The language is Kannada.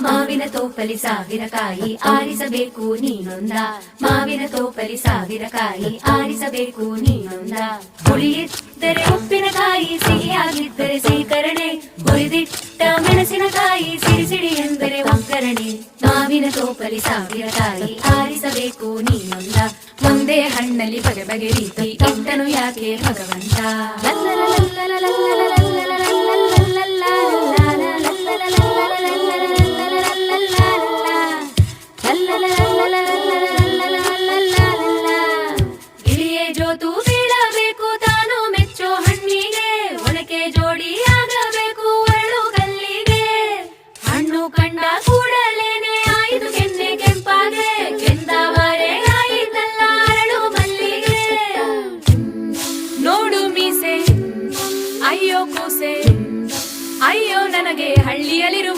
ಮಾವಿನ ತೋಪಲಿ ಸಾವಿರ ಕಾಯಿ ಆರಿಸಬೇಕು ನೀನೊಂದ. ಮಾವಿನ ತೋಪಲಿ ಸಾವಿರ ಕಾಯಿ ಆರಿಸಬೇಕು ನೀನೊಂದ. ಹುಳಿಯಿದ್ದರೆ ಉಪ್ಪಿನಕಾಯಿ, ಸಿಹಿಯಾಗಿದ್ದರೆ ಸೀಕರಣೆ, ಹುರಿದಿಟ್ಟ ಮೆಣಸಿನಕಾಯಿ, ಸಿಡಿ ಸಿಡಿ ಎಂದರೆ ಒಗ್ಗರಣೆ. ಮಾವಿನ ತೋಪಲಿ ಸಾವಿರ ಕಾಯಿ ಆರಿಸಬೇಕು ನೀನೊಂದ. ಒಂದೇ ಹಣ್ಣಲ್ಲಿ ಬಗೆ ಬಗೆ ರೀತಿ ಇಟ್ಟನು ಯಾಕೆ ಭಗವಂತ. ಗಿಳಿಯೇ ಜೋತು ಬೀಳಬೇಕು ತಾನು ಮೆಚ್ಚೋ ಹಣ್ಣಿಗೆ, ಒಳಕೆ ಜೋಡಿ ಆಗಬೇಕು ಅರಳು ಕಲ್ಲಿಗೆ. ಹಣ್ಣು ಕಂಡ